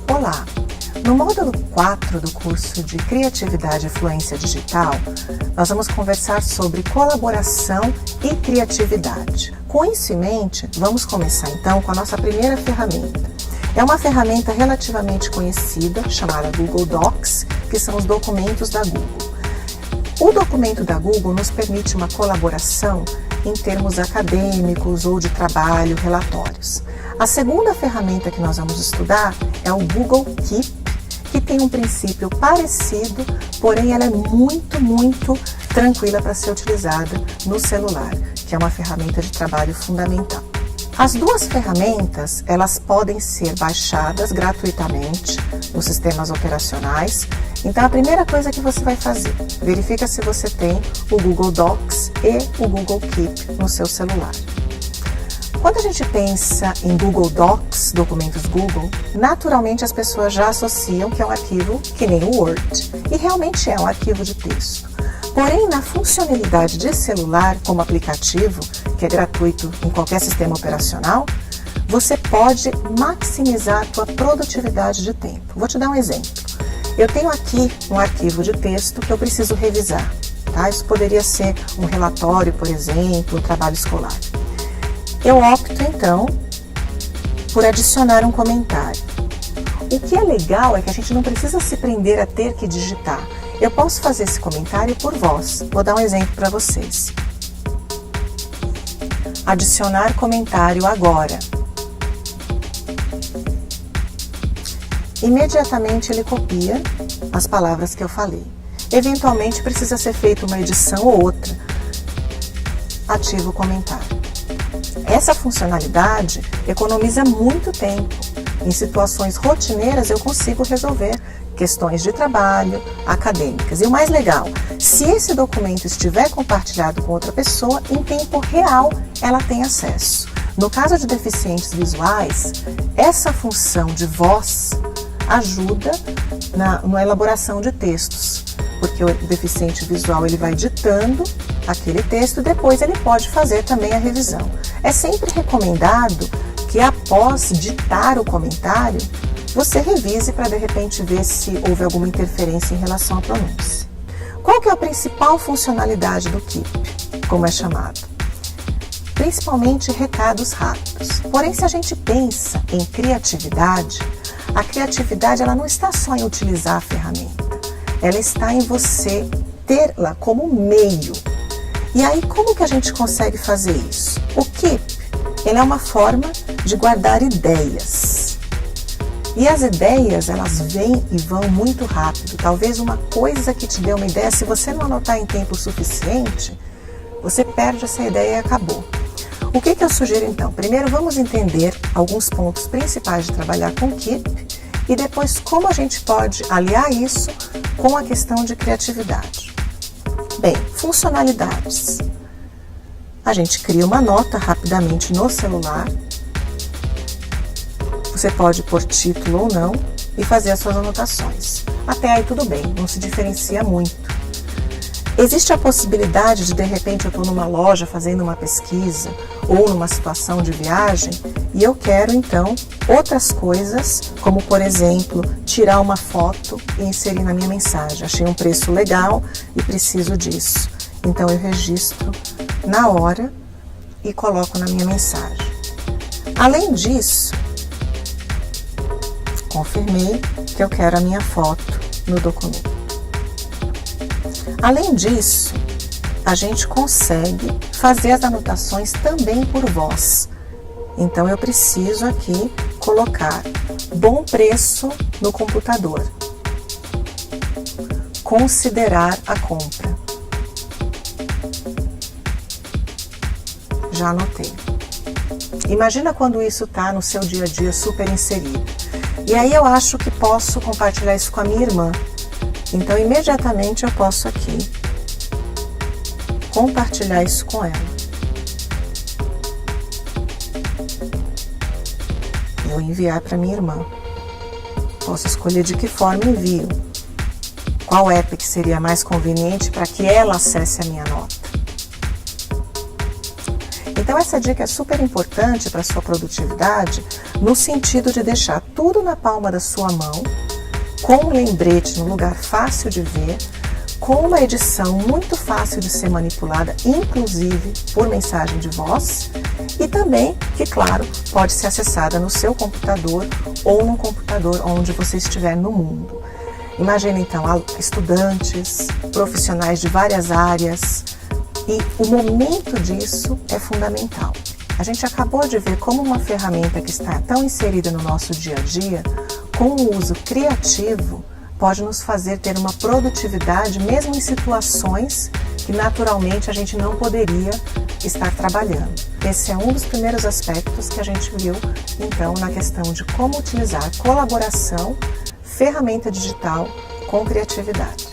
Olá! No módulo 4 do curso de Criatividade e Fluência Digital, nós vamos conversar sobre colaboração e criatividade. Com isso em mente, vamos começar então com a nossa primeira ferramenta. É uma ferramenta relativamente conhecida, chamada Google Docs, que são os documentos da Google. O documento da Google nos permite uma colaboração em termos acadêmicos ou de trabalho, relatórios. A segunda ferramenta que nós vamos estudar é o Google Keep, que tem um princípio parecido, porém ela é muito tranquila para ser utilizada no celular, que é uma ferramenta de trabalho fundamental. As duas ferramentas, elas podem ser baixadas gratuitamente nos sistemas operacionais. Então, a primeira coisa que você vai fazer, verifica se você tem o Google Docs e o Google Keep no seu celular. Quando a gente pensa em Google Docs, documentos Google, naturalmente as pessoas já associam que é um arquivo que nem o Word. E realmente é um arquivo de texto. Porém, na funcionalidade de celular, como aplicativo, que é gratuito em qualquer sistema operacional, você pode maximizar a sua produtividade de tempo. Vou te dar um exemplo. Eu tenho aqui um arquivo de texto que eu preciso revisar. Tá? Isso poderia ser um relatório, por exemplo, um trabalho escolar. Eu opto, então, por adicionar um comentário. O que é legal é que a gente não precisa se prender a ter que digitar. Eu posso fazer esse comentário por voz. Vou dar um exemplo para vocês. Adicionar comentário agora. Imediatamente ele copia as palavras que eu falei. Eventualmente precisa ser feita uma edição ou outra. Ativa o comentário. Essa funcionalidade economiza muito tempo. Em situações rotineiras eu consigo resolver questões de trabalho, acadêmicas. E o mais legal, se esse documento estiver compartilhado com outra pessoa, em tempo real ela tem acesso. No caso de deficientes visuais, essa função de voz ajuda na elaboração de textos, porque o deficiente visual ele vai ditando aquele texto e depois ele pode fazer também a revisão. É sempre recomendado que após ditar o comentário, você revise para de repente ver se houve alguma interferência em relação à pronúncia. Qual que é a principal funcionalidade do Keep, como é chamado? Principalmente recados rápidos. Porém, se a gente pensa em criatividade, a criatividade ela não está só em utilizar a ferramenta, ela está em você tê-la como meio. E aí, como que a gente consegue fazer isso? O Keep, ele é uma forma de guardar ideias. E as ideias, elas vêm e vão muito rápido. Talvez uma coisa que te dê uma ideia, se você não anotar em tempo suficiente, você perde essa ideia e acabou. O que eu sugiro então? Primeiro vamos entender alguns pontos principais de trabalhar com o Keep e depois como a gente pode aliar isso com a questão de criatividade. Bem, funcionalidades. A gente cria uma nota rapidamente no celular. Você pode pôr título ou não e fazer as suas anotações. Até aí tudo bem, não se diferencia muito. Existe a possibilidade de repente eu estou numa loja fazendo uma pesquisa ou numa situação de viagem e eu quero então outras coisas, como por exemplo, tirar uma foto e inserir na minha mensagem. Achei um preço legal e preciso disso. Então eu registro na hora e coloco na minha mensagem. Além disso, confirmei que eu quero a minha foto no documento. Além disso, a gente consegue fazer as anotações também por voz. Então eu preciso aqui colocar bom preço no computador. Considerar a compra. Já anotei. Imagina quando isso está no seu dia a dia super inserido. E aí eu acho que posso compartilhar isso com a minha irmã. Então, imediatamente eu posso aqui compartilhar isso com ela. Vou enviar para minha irmã. Posso escolher de que forma envio. Qual app que seria mais conveniente para que ela acesse a minha nota. Então essa dica é super importante para a sua produtividade, no sentido de deixar tudo na palma da sua mão, com um lembrete no lugar fácil de ver, com uma edição muito fácil de ser manipulada, inclusive por mensagem de voz, e também, que claro, pode ser acessada no seu computador ou num computador onde você estiver no mundo. Imagina então estudantes, profissionais de várias áreas, e o momento disso é fundamental. A gente acabou de ver como uma ferramenta que está tão inserida no nosso dia a dia, com o uso criativo, pode nos fazer ter uma produtividade mesmo em situações que naturalmente a gente não poderia estar trabalhando. Esse é um dos primeiros aspectos que a gente viu então na questão de como utilizar colaboração, ferramenta digital com criatividade.